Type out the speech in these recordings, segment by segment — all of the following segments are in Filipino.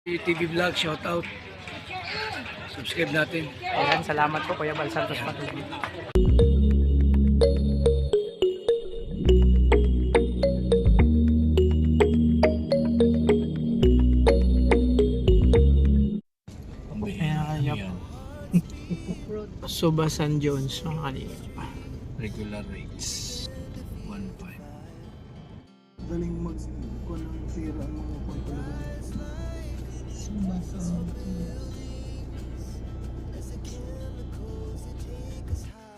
TV Vlog, shout out. Subscribe natin. Ayan, salamat po Kuya Bal Santos Patuloy. Ayan, Suba San Jones, mga kanina. Regular rates 1.5. Galing mag-kuha ng sira ang mga pagkalaban.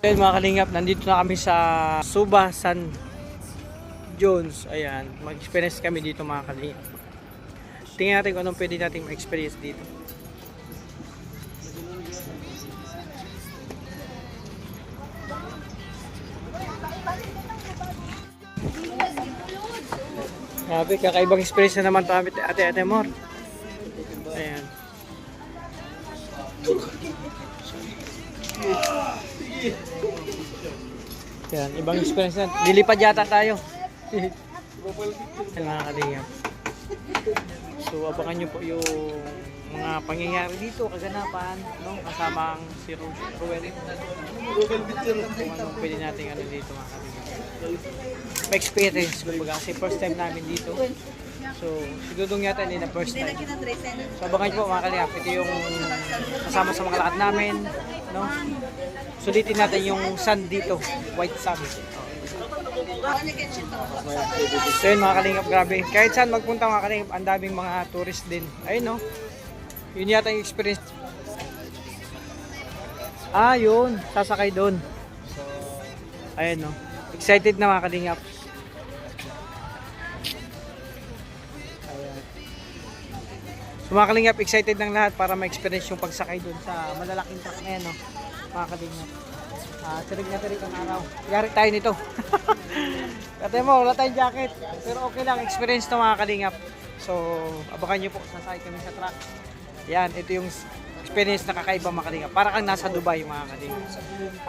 Ayan mga kalingap, nandito na kami sa Suba San Jones. Ayan, mag-experience kami dito mga kalingap. Tingnan natin kung anong pwede natin ma-experience dito. Grabe, kakaibang experience na naman to ate Mor. Ayan. Yan, ibang experience na. Lilipad yata tayo. Yan mga kalingap. So abangan nyo po yung mga pangyayari dito, kaganapan, no? Kasama ang si Ruel. Kung anong pwede natin dito mga kalingap. May experience, kumbaga, kasi first time namin dito. So, siguro yata hindi na first time. So, abangan nyo po mga kalingap. Ito yung kasama sa mga lakad namin, no? Sulitin natin yung sand dito, white sand. So yun mga kalingap, grabe. Kahit saan magpunta mga kalingap, ang daming mga tourist din. Ayun no. Yun yata yung experience. Ah, yun. Sasakay doon. So, ayun no. Excited na mga kalingap. Ayan. So mga kalingap, excited ng lahat para ma-experience yung pagsakay doon sa malalaking truck na yan no. Mga kalingap. Tirig na tirig ang araw. Yari tayo nito. Kaya mo, wala tayong jacket. Pero okay lang, experience to mga kalingap. So, abangan nyo po, sasakay kami sa truck. Yan, ito yung experience na kakaiba mga kalingap. Para kang nasa Dubai mga kalingap.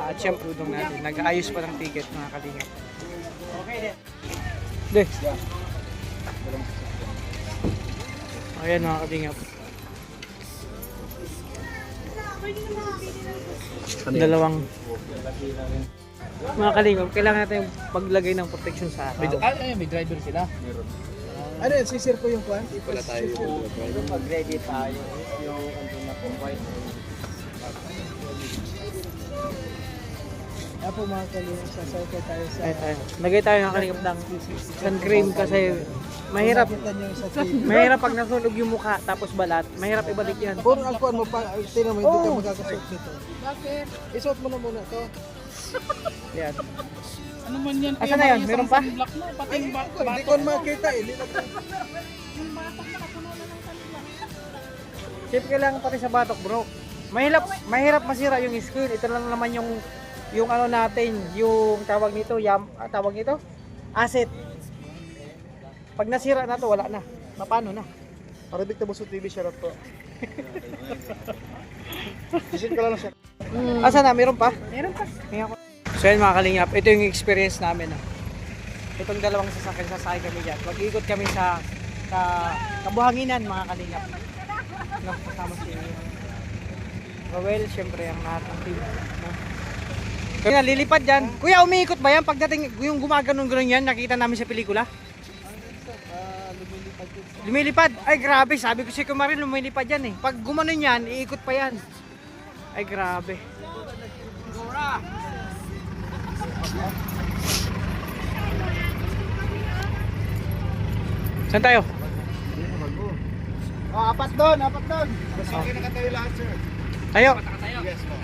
At syempre, udong natin. Nag-aayos pa ng ticket mga kalingap. Okay din. De. Ayan mga kalingap. Dalawang mga kalingap, kailangan natin paglagay ng protection sa araw. May driver sila? Meron. Ano yun, sisir ko yung kwan? Hindi pala tayo. Pag-ready tayo, yung andun na po white. Kaya po mga kalingap, sasakay tayo sa... Lagay tayo ng kalingap ng sun cream kasi mahirap. Mahirap pag nasunog yung mukha tapos balat, mahirap ibalik yan. Puro ang kwan mo pa, tinan mo, hindi ka magkakasuot nito. Bakit? Isuot mo na muna to. Yan. Ano man yan? Asan na yan? Meron pa? Ay, hindi ko makita eh. Sip kailangan pati sa batok bro. Mahirap masira yung skin. Ito lang naman yung ano natin, yung tawag nito, tawag nito, asset. Pag nasira na to, wala na. Paano na? Arabic na Buso TV, shoutout po. Visit ko lang siya. Asa na? Meron pa? Meron pa. So yun mga kalingap, ito yung experience namin. Itong dalawang sasakay kami dyan. Mag-ikot kami sa kabuhanginan mga kalingap. No, kasama si Roel, syempre ang lahat ng team. No? Kaya lilipad dyan. Kuya, umiikot ba yan? Pagdating yung gumaganon-ganon yan, nakita namin sa pelikula. Lumilipad. Ay grabe, sabi ko si Kumarin lumilipad yan eh. Pag gumanon yan, iikot pa yan. Ay grabe. Saan tayo? Oh, apat doon. Mas okay na tayo lahat, sir. Tayo. Yes, po.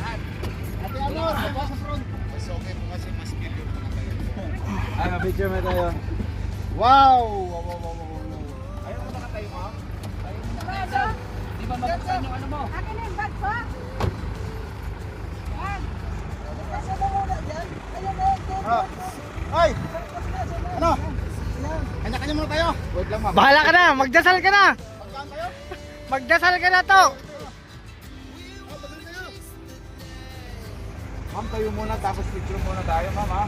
Ate Amor, sa front. Mas okay po kasi mas clear po na tayo. Ay, ma-picture mo tayo. Wow! Ayaw mo na tayo, ma'am? Di ba mabuksan yung ano mo? Akin na yung bag po. Yan. Kasi mo muna dyan. Ayun na yung Ay! Ano? Kanya-kanya muna tayo. Wait lang, ma'am. Bahala ka na, magdasal ka na. Magdasal ka na to. Ma'am, tayo muna tapos picture muna tayo, ma'am, ha?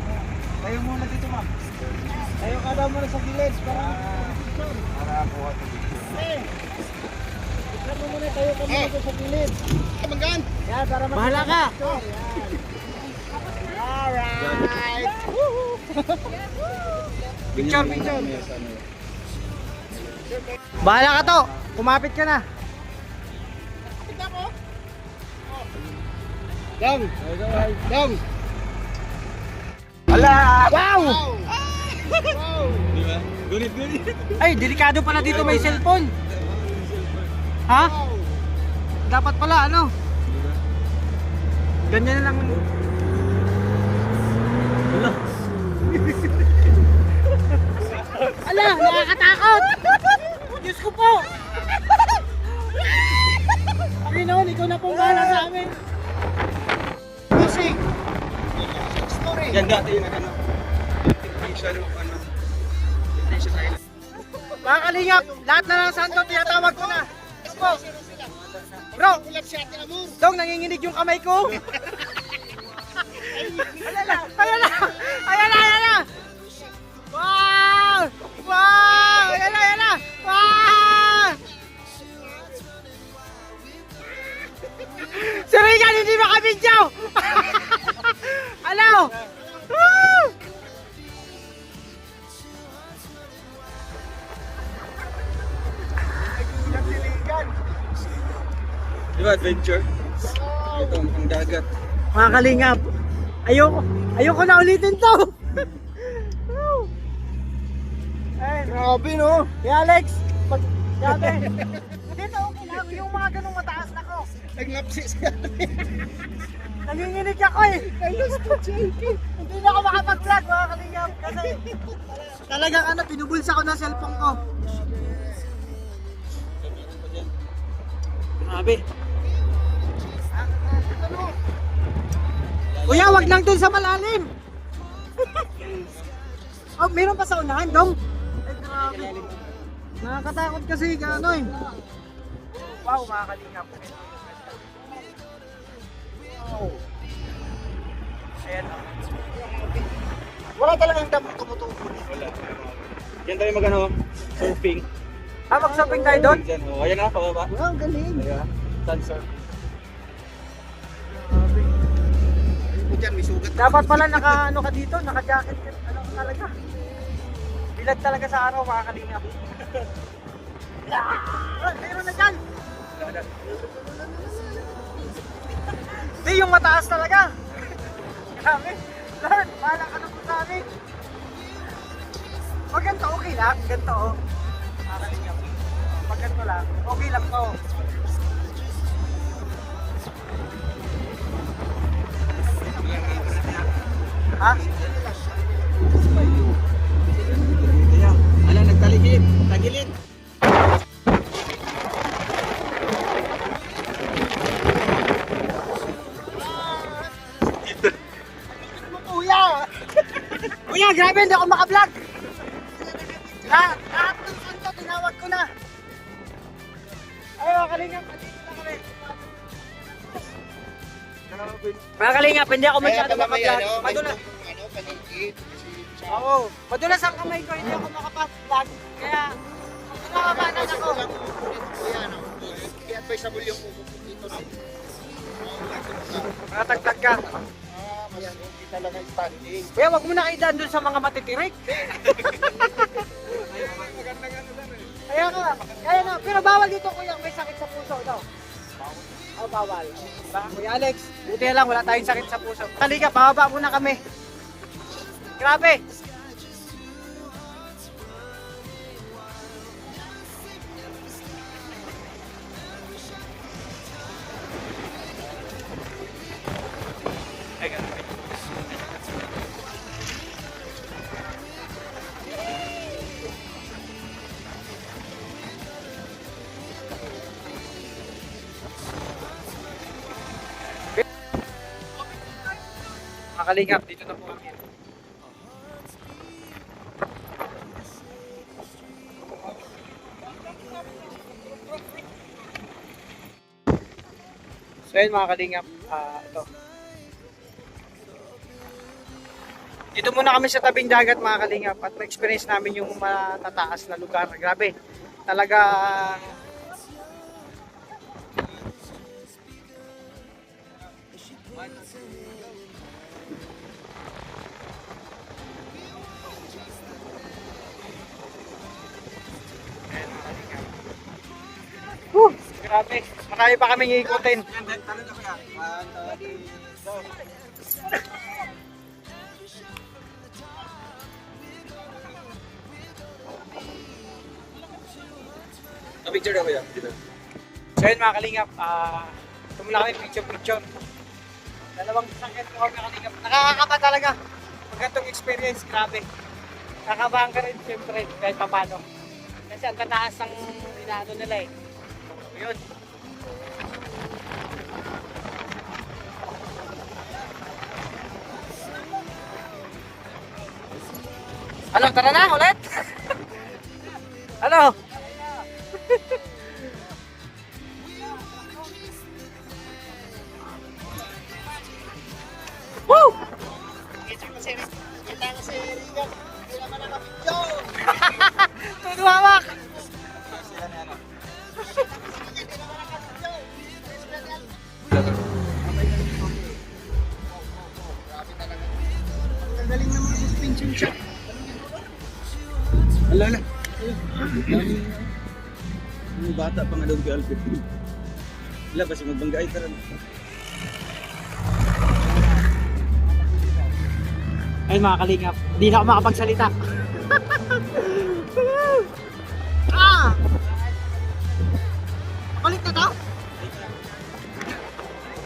Tayo muna dito, ma'am. Tayo ka daw muna sa village para picture. Para kuha sa picture. tayo ka muna sa gilid. Kamanggaan. Yan, para Bahala ka. Alright. Picture. Bahala ka to. Kumapit ka na. Dong. Dong. Ala! Wow! Wow. Di ba? Gunit. Ay, delikado pala dito may cellphone. Ha? Dapat pala ano? Ganyan na lang. Ala, nakakatakot! Diyos ko po! Pinoon, ikaw na pong bahala sa amin. Music. Story. Yan dati yung ano. Intention of ano. Intention Island. Mga kalingap, lahat na ng santo, tinatawag ko na. Let's go! Bro, Ulap si Ate Amor. Dong, nanginginig yung kamay ko. Ayan na! Ayan na! Ayan na! Ayan na! Wow! Wow! Ayan na! Ayan na! Wow! Si Regan, hindi makabidyo! Ano? Woo! Di ba adventure? Ito ang dagat. Mga kalingap, ayoko na ulitin to. Ay, Grabe no. Hey Alex, grabe. Dito okay lang, yung mga ganung mataas na ko. Naglapsi siya. Nanginginig ako eh. Hindi na ako makapag-vlog mga kalingap kasi talagang ano, pinubulsa ko ng cellphone ko. Grabe. Kuya, wag lang dun sa malalim. Oh, meron pa sa unahan, Dong. Ay, grabe. Nakakatakot kasi ano eh. Wow, mga kalingap. Wow. Ayan. Wala talagang tumutubo. Wala. Yan tayo mag ano, surfing. Ah, mag-shopping tayo doon? Diyan, oh. Ayan na, pababa. Wow, galing. Ayan. Sunsurf. Diyan may sugat. Dapat pala ano ka dito, naka-jacket ka. Ano ka talaga? Bilad talaga sa araw, mga kalingap. Meron na dyan! Di, yung mataas talaga. Grabe. Lord, bahala ka na po sa amin. Pag ganito, okay lang. Ganito, oh. Mga kalingap. Pag ganito lang, okay lang to. Ha? Ayan. Ala, nagtaligid. Tagilid. Kuya! Kuya, grabe, hindi ako maka-vlog! Lahat ng santo, tinawag ko na! Ay, mga kalingap, andito na kami. Mga kalingap, hindi ako masyado maka-vlog. Madulas. Ano, paligid. Oo, madulas ang kamay ko, hindi ako makapas-vlog. Kaya, nakakabanan ako. Ayan, no. I-advisable yung pupupok dito. Nakatagtag ka. Mas okay talaga yung standing. Kuya, wag mo na kayo daan dun sa mga matitirik. Kaya na, pero bawal dito kuya, may sakit sa puso daw. Oh, bawal. Diba? Kuya Alex, buti na lang, wala tayong sakit sa puso. Halika, bababa muna kami. Grabe! Makalingap, dito na po kami. So yun mga kalingap, ito. Dito muna kami sa tabing dagat mga kalingap at ma-experience namin yung matataas na lugar. Grabe, talaga Grabe, marami pa kaming iikutin. Talon na kuya. 1, 2, 3, go. Picture na kuya. Dito. So yun mga kalingap, tumula kami picture. Dalawang sakit ko mga kalingap. Nakakakaba talaga. Pag ganitong experience, grabe. Kakabahan ka rin siyempre kahit pa paano. Kasi ang tataas ng inaano nila eh. So, yun. Ano, tara na ulit? Ano? Woo! Tuduhamak! Sila na ano. Ang galing naman ng suspension siya. Alala. Yung bata pa nga daw kay Alfred. Wala ba si magbanggaay ka rin? Ayun mga kalingap, hindi na ako makapagsalita. Balik na to?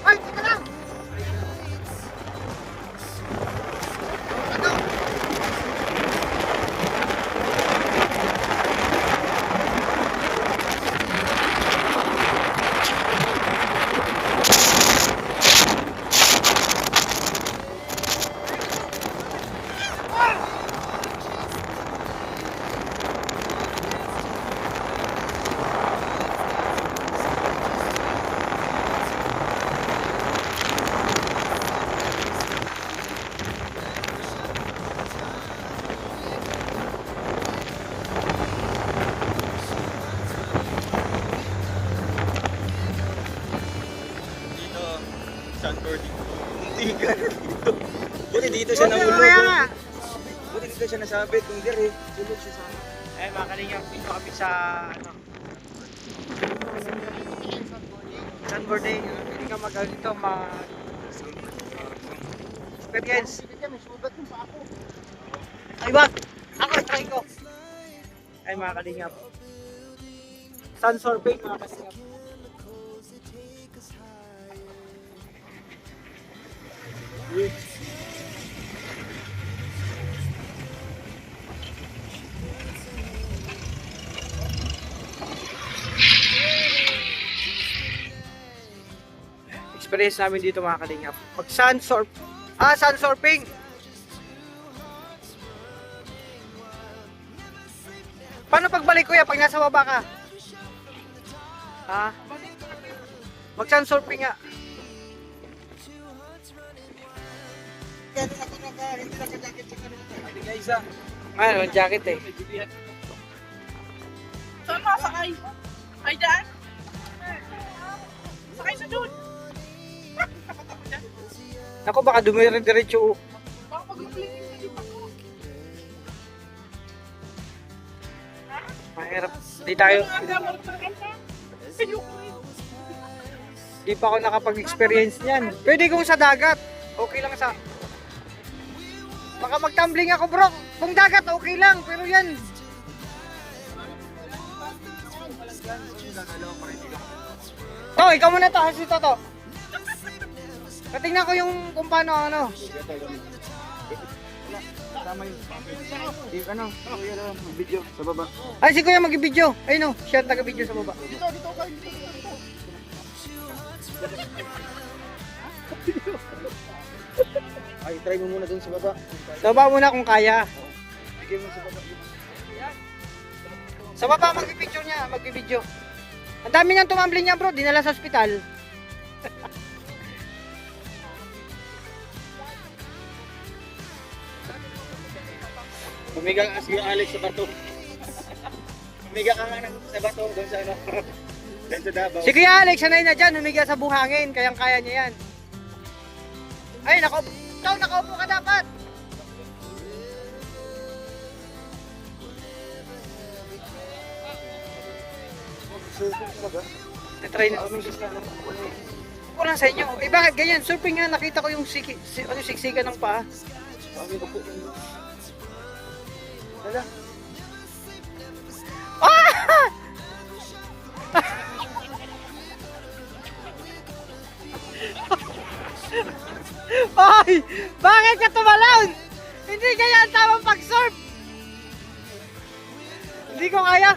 Ay, teka lang! Dito, sunboarding. Hindi ka na dito. Buti dito siya Kaya nahulog. nga. Buti dito siya nasabit. Kung di rin, sulog siya sa akin. Ayun mga kalingap, dito kami sa ano, sunboarding. Hindi ka dito experience. May sugat yung pa ako. Ay, wag! Ako, try ko. Ay, mga kalingap. Sun surfing, mga kalingap. Experience namin dito mga kalingap. Pag sun surfing. Paano pagbalik kuya pag nasa baba ka? Ha? Mag sun surfing nga. Kaya ako hindi naka-jacket sa kanila. Hindi guys ah. Ano, jacket eh. Saan masakay? Ay, dyan? Sakay sa doon. Ako baka dumiretso. Baka pag-cleaning na yung ako. Mahirap. Di tayo, Aga, magpagkal ka. Ayoko rin. di pa ako nakapag-experience niyan. Pwede kung sa dagat. Okay lang sa... Baka mag-tumbling ako bro. Kung dagat, okay lang. Pero yan. To, ikaw muna to. Hasito to. Patingnan ko yung kung paano ano. Tama yun. Di ano, kuya lang, video sa baba. Ay, si kuya mag-video. Ayun o, siya taga-video sa baba. Dito kayo, dito. Ay, try mo muna dun sa baba. Sa baba muna kung kaya. Sige mo sa baba. Sa baba mag-video niya, mag-video. Ang dami niyang tumambling niya bro, dinala sa ospital. Umiga ka si Alex sa bato. Umiga ka nga sa bato doon sa ano. Doon sa Davao. Si Kuya Alex, sanay na dyan, humiga sa buhangin, kayang kaya niya yan. Ay, nakaupo. Ikaw, nakaupo ka dapat. Try na. Upo lang sa inyo. Eh bakit ganyan? Surfing nga, nakita ko yung siksikan ng paa. Dala. Ah! Ay! Bakit ka tumalon? Hindi kaya ang tamang pag-surf! Hindi ko kaya!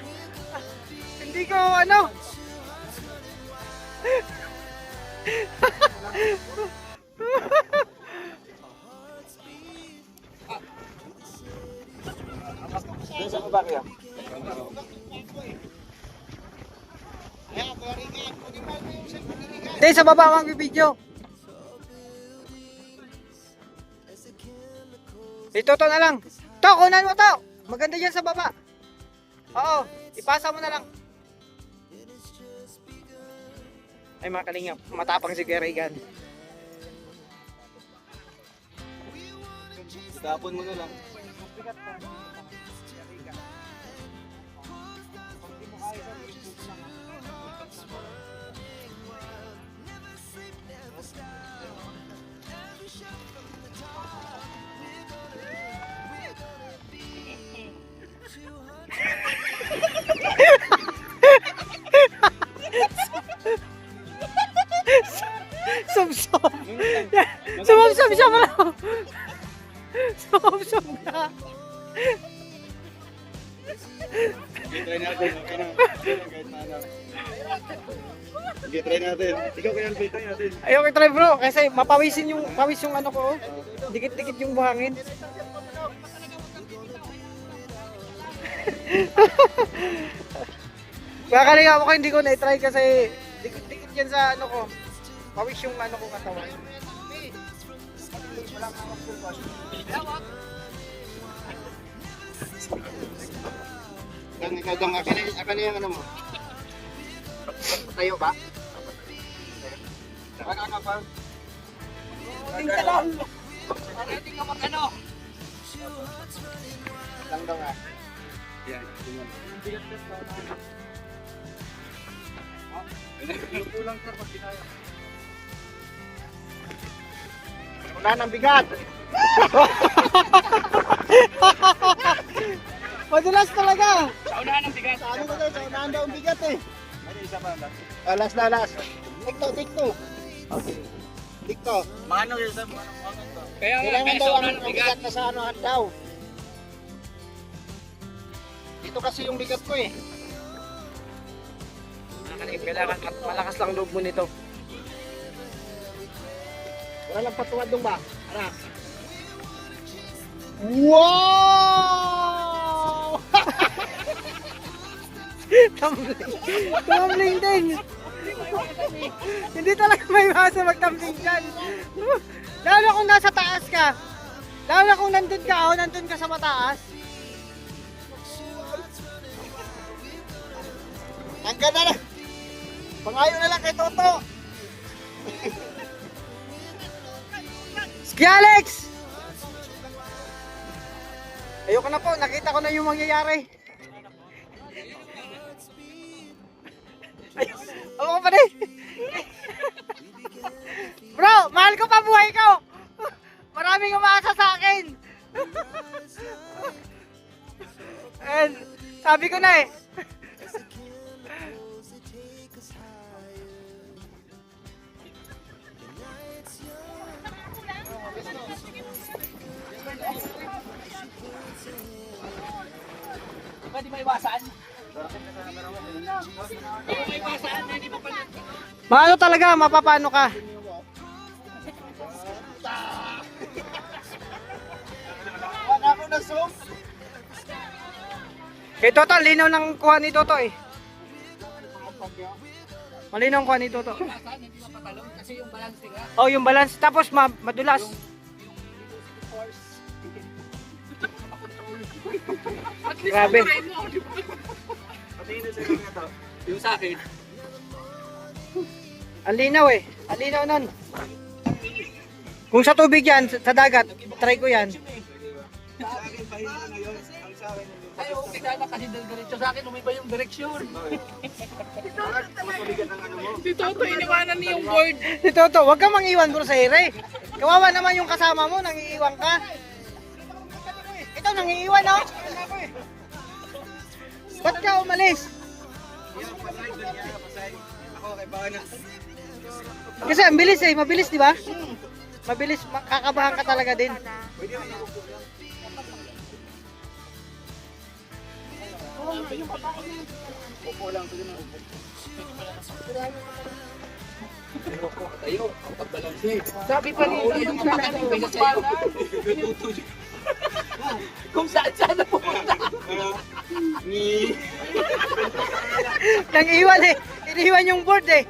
Hindi ko ano! Doon sa baba kaya? Hindi, sa baba ang video. Ito to na lang. To, kunan mo to. Maganda yan sa baba. Oo, ipasa mo na lang. Ay mga kalingap, matapang si Kerrigan. Tapon mo na lang. Sumsum. Sumsum siya mo lang. Sumsum ka. Try natin. Okay na. Kahit na ano. Sige, try natin. Ikaw kaya Alvin, try natin. Ayaw try bro, kasi mapawisin yung pawis yung ano ko. Dikit-dikit yung buhangin. Kakalinga ako hindi ko na-try kasi dikit-dikit yan sa ano ko. Pawis yung ano ko katawan. Ikaw dong, akin na yung ano mo. Tayo ba? Baka ka pa. Tingka lang. Lang daw nga. Yan. Kulang ka pag kinaya. Wala nang bigat. Madulas talaga. Sa unahan ang bigat. Sa ano ko daw? Sa unahan daw ang bigat eh. Ano isa pa ba? Last na last. Tikto. Tikto. Mano yun sa mga to? Kaya Kailangan daw ang bigat na sa anuhan daw. Dito kasi yung bigat ko eh. Kailangan malakas lang loob mo nito. Wala lang patuwad dong ba? Anak. Wow! Tumbling din. Hindi talaga may masa mag-tumbling dyan. Lalo kung nasa taas ka. Lalo kung nandun ka o nandun ka sa mataas. Ang ganda na. Pangayo na lang kay Toto. Ski Alex! Ayoko na po, nakita ko na yung mangyayari. Ako pa rin. Bro, mahal ko pa buhay ko. Maraming umaasa sa akin. And sabi ko na eh. Pwede may iwasan? Maano talaga, mapapano ka. Wala ako na zoom. Kay Toto, linaw ng kuha ni Toto eh. Malinaw ang kuha ni Toto. Hindi mapatalong kasi yung balance nga. Oh, yung balance. Tapos madulas. Grabe. Yung sa akin. Ang linaw eh. Ang linaw nun. Kung sa tubig yan, sa dagat, try ko yan. Ay, okay na kasi diretso sa akin, umiba yung direksyon. Si Toto, iniwanan niya yung board. Si Toto, huwag kang mangiwan bro sa ere. Kawawa naman yung kasama mo, nangiiwan ka. Ito, nangiiwan oh. Ba't ka umalis? Kasi ang bilis eh, mabilis di ba? Mabilis, kakabahan ka talaga din. Sabi pa nila yung kung saan saan na pupunta. Nangiiwan eh, iniwan yung board eh.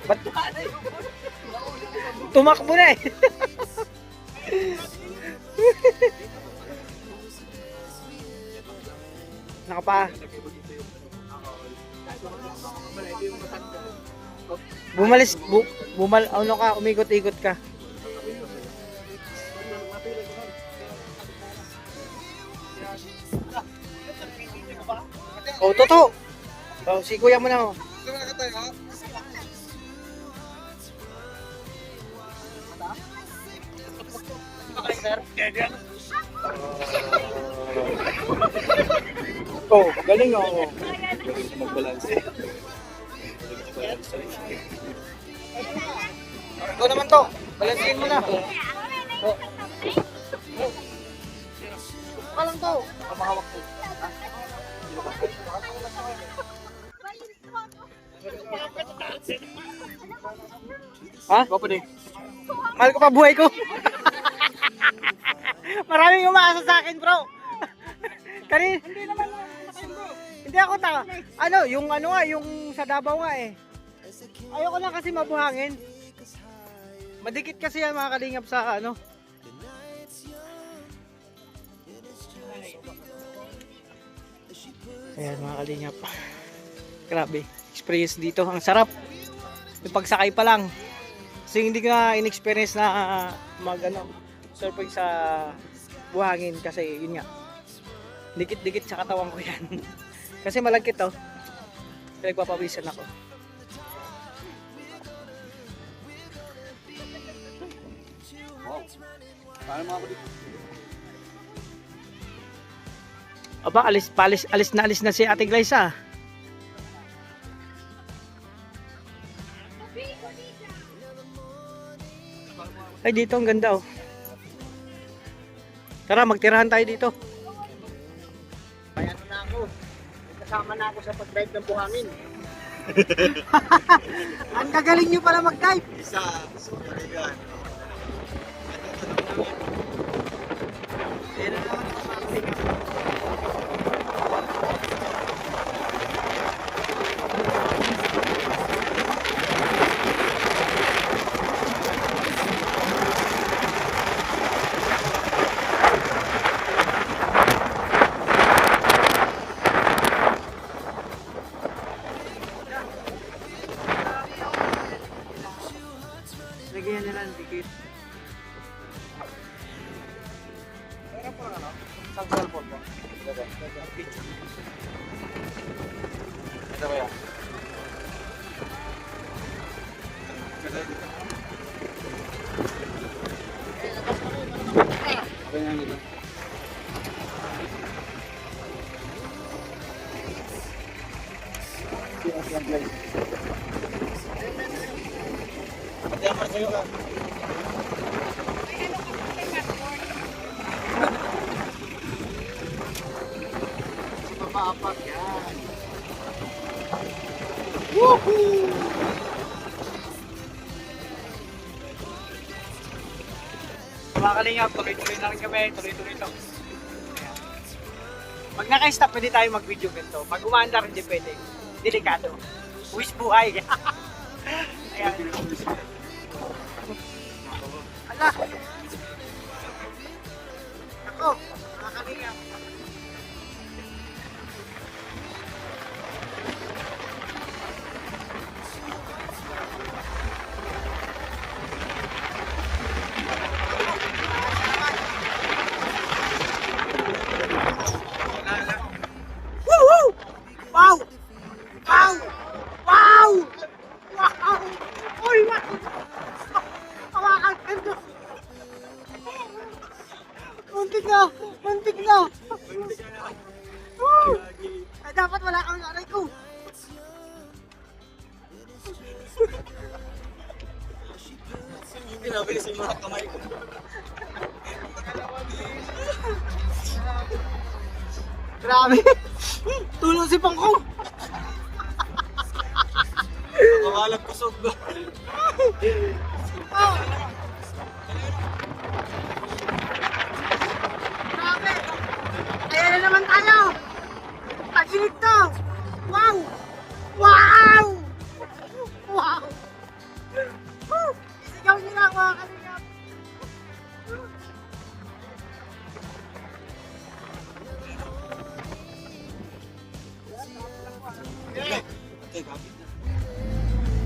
Ba't tumakbo na eh. Nakapa. Ano ka, umikot-ikot ka. Oh, totoo. Oh, si kuya mo na oh. Oh, galing oh. Ikaw naman to. Balansin mo na. Oh. Ka lang to. Mahawak to. Ha? Gopo din. Mahal ko pa buhay ko. Maraming umaasa sa akin, bro. Hindi naman hindi ako ta. Yung sa Davao nga eh. Ayoko lang kasi mabuhangin. Madikit kasi yan mga kalingap sa ano. Ayan mga kalingap. Grabe, experience dito. Ang sarap. Yung pagsakay pa lang. Kasi hindi ko na in-experience na surfing sa buhangin kasi yun nga. Dikit-dikit sa katawan ko yan. Kasi malagkit to. Pinagpapawisan ako. Paano mga dito? Aba, alis na si Ate Glyza. Ay, dito ang ganda oh. Tara, magtirahan tayo dito. Ayan na ako. Kasama na ako sa pag-drive ng buhangin. Ang gagaling nyo pala mag-dive. Isa, sorry yan. Lagyan nila ng dikit. Isang cellphone po. Ito ba yan? Okay na nito. Papa-apak yan. Woohoo! Mga kalingap, tuloy-tuloy na rin kami. Tuloy-tuloy lang. Ayan. Pag naka-stop, pwede tayo mag-video ganito. Pag umaandar, hindi pwede. Delikado. Wish buhay. Ayan. Ala! Ako, mga kalingap. dapat wala kang aray ko. Pinabilis yung mga kamay ko. Grabe. Tulong si Pangkong. Kakalag kusog ba? Grabe. Ayan na naman tayo. Pagilid to. Wow. Wow. Wow. Isigaw nyo lang mga kalingap.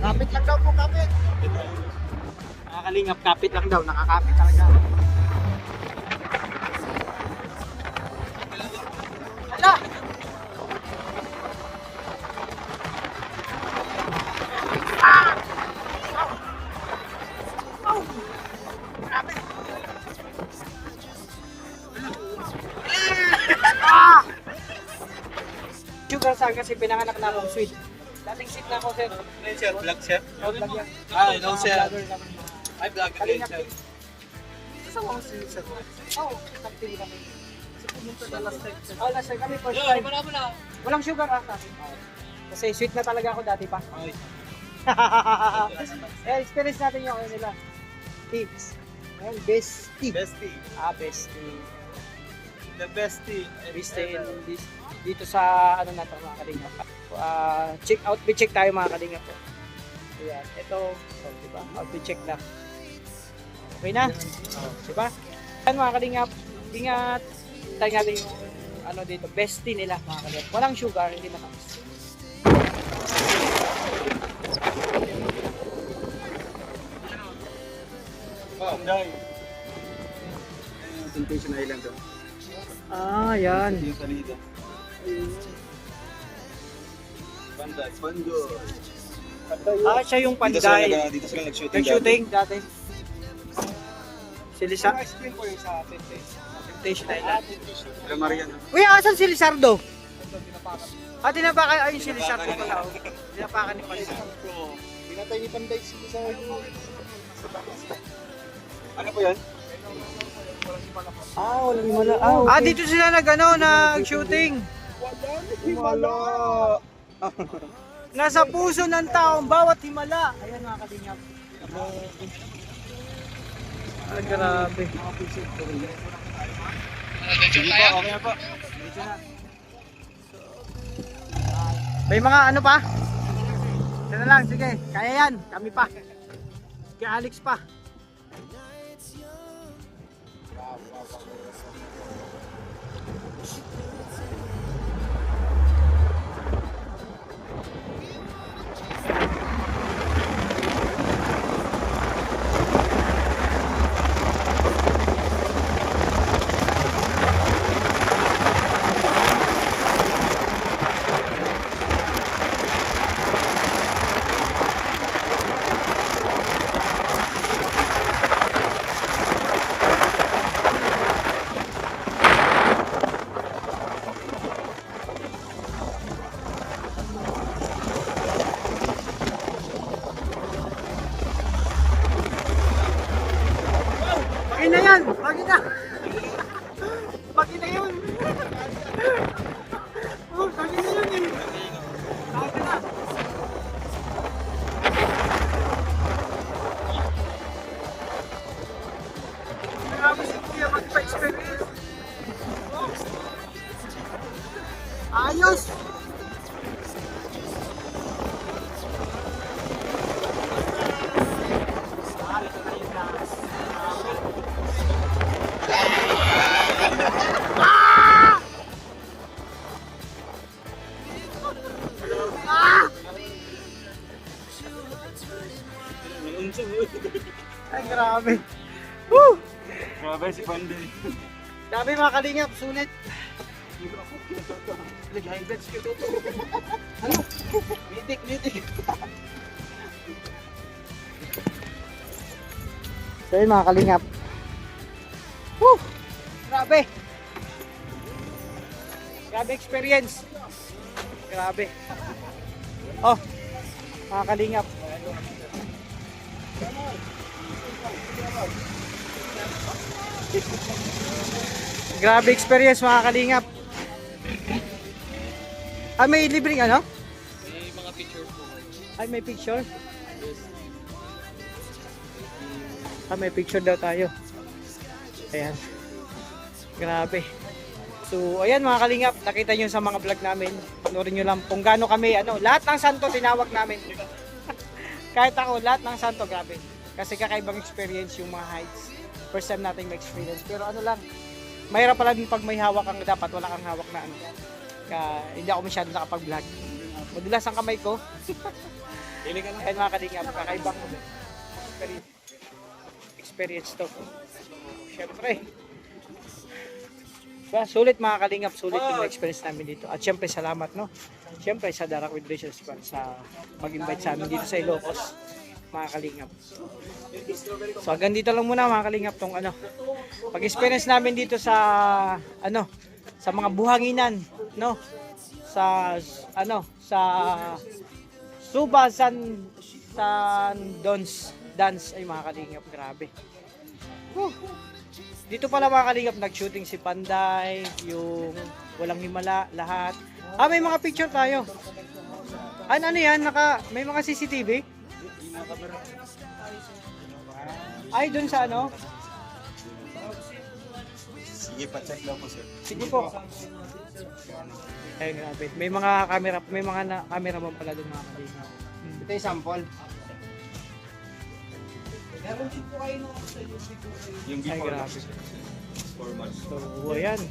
Kapit lang daw po, kapit. Nakakalingap, kapit lang daw. Nakakapit talaga. Hala! Sugar saan kasi pinanganak na akong sweet. Dating sweet na ako, sir. Sir, vlog sir. Road vlog yan. Ah, no, sir. Vlogger naman. Ay, vlog din Kalingap sir. din. Isa mo si sir. Oo, nagtili kami. Kasi pumunta na last time. Oh, last time kami, first time. Walang sugar sa akin. Kasi sweet na talaga ako dati pa. Eh, experience natin yung ano nila. Tips. Ayun, bestie. Bestie. Bestie. The bestie. Bestie in this, dito sa ano na to mga kalingap. Outfit check tayo mga kalingap po. Ayan, ito, diba? Outfit check na. Okay na? Diba? Ayan mga kalingap, ingat. Tayo natin yung ano dito, bestie nila mga kalingap. Walang sugar, hindi matamis. Oh, dahil. Temptation Island to. Yan. Yung salida. Panday. Pandoy. Siya yung panday. Dito sila nag-shooting. Nag-shooting dati. Si Lisa. explain ko yung sa Temptation Island. Sila Marian. Uy, asan si Lizardo? Tinapakan. Ayun si Lizardo pala. Tinapakan ni Palisa. Pinatay ni Panday si Lizardo. Ano po yan? Walang himala. Dito sila nag-shooting. Himala. Nasa puso ng taong bawat himala. Ayan mga kalingap. Grabe. Sige po, okay na po. May mga ano pa? Ito na lang, sige. Kaya yan. Kami pa. Kay Alex pa. Bagay na yan! Bagay na! Bagay na yun! Bagay na yun eh! Bagay na! Grabe si Kuya magpa-experience! Ayos! Ay, grabe. Woo! Grabe si Panday. Grabe mga kalingap, sulit. Nag-highlights ko ito. Ano? Mitik. So yun mga kalingap. Woo! Grabe. Grabe experience. Grabe. Oh, mga kalingap. Grabe experience mga kalingap. Ah, may libreng ano? May mga picture po. Ay, may picture? Ah, may picture daw tayo. Ayan. Grabe. So, ayan mga kalingap, nakita nyo sa mga vlog namin. Panoorin nyo lang kung gaano kami, lahat ng santo tinawag namin. Kahit ako, lahat ng santo, grabe. Kasi kakaibang experience yung mga heights. First time nating ma-experience. Pero lang, mahirap pala din pag may hawak kang dapat, wala kang hawak na hindi ako masyado nakapag-vlog. Madulas ang kamay ko. Ayan mga kalingap, kakaibang experience to. Syempre. Sulit mga kalingap, sulit yung experience namin dito. At syempre salamat, no? Syempre sa Darak with Rachels sa mag-invite sa amin dito sa Ilocos, mga kalingap. So hanggang dito lang muna mga kalingap tong pag-experience namin dito sa sa mga buhanginan, no? Sa Suba San Dance ay mga kalingap, grabe. Dito pala mga kalingap nag-shooting si Panday, yung Walang Himala, lahat. Ah, may mga picture tayo. Ano yan? May mga CCTV? Ay, dun sa Sige, pa-check lang po sir. Sige po. Ay, grabe. May mga camera man pala dun mga kalingap. Ito yung sample. Yung Ay, before grabe. 4 months. So, ayan.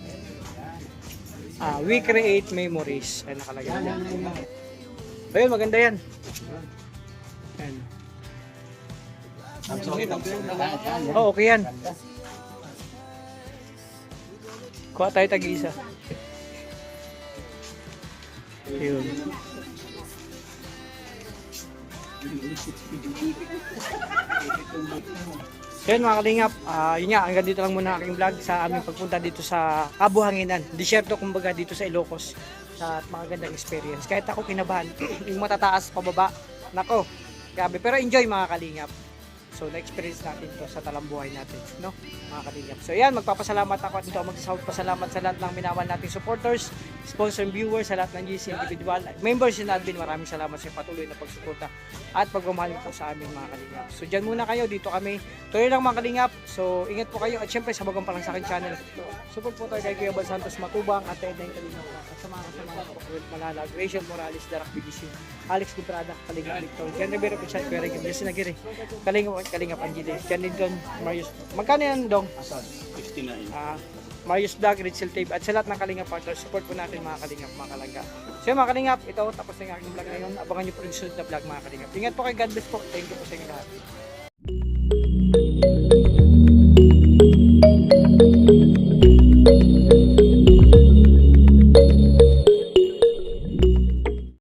We create memories. Ay, nakalagay dyan. Ayun, maganda yan. Ayan. Oh, okay yan. Kuha tayo tag-isa. Ayun. So yun mga kalingap, yun nga, hanggang dito lang muna aking vlog sa aming pagpunta dito sa Kabuhanginan. Disyerto kumbaga dito sa Ilocos. Sa magandang experience. Kahit ako kinabahan, yung matataas pababa, nako, grabe. Pero enjoy mga kalingap. So na-experience natin to sa talambuhay natin, no? Mga kalingap. So yan, magpapasalamat ako at dito ako magpapasalamat sa lahat ng minamahal nating supporters, sponsor and viewers, sa lahat ng GC individual, members and admin, maraming salamat sa patuloy na pagsuporta at pagmamahal po sa amin mga kalingap. So dyan muna kayo, dito kami. Tuloy lang mga kalingap. So ingat po kayo at syempre sa bagang pa lang sa akin channel. Support po tayo kay Kuya Bal Santos Matubang at Edeng Kalingap. At sa mga kasama ko, Kuwait Malalag, Rachel Morales, Darak BDC, Alex Gutrada, Kalingap Victor, Jan Rivero, Pichal, Kuya Regim, Jesse Nagiri, Kalingap Angeles, Jan Lindon, Marius. Magkano yan, Dong? 59. Marius Vlog, Rachel Tape, at sa lahat ng Kalingap partners, support po natin mga Kalingap, mga Kalangga. So yun, mga Kalingap, ito tapos na yung aking vlog ngayon. Abangan nyo po rin susunod na vlog mga Kalingap. Ingat po kayo, God bless po. Thank you po sa inyo lahat.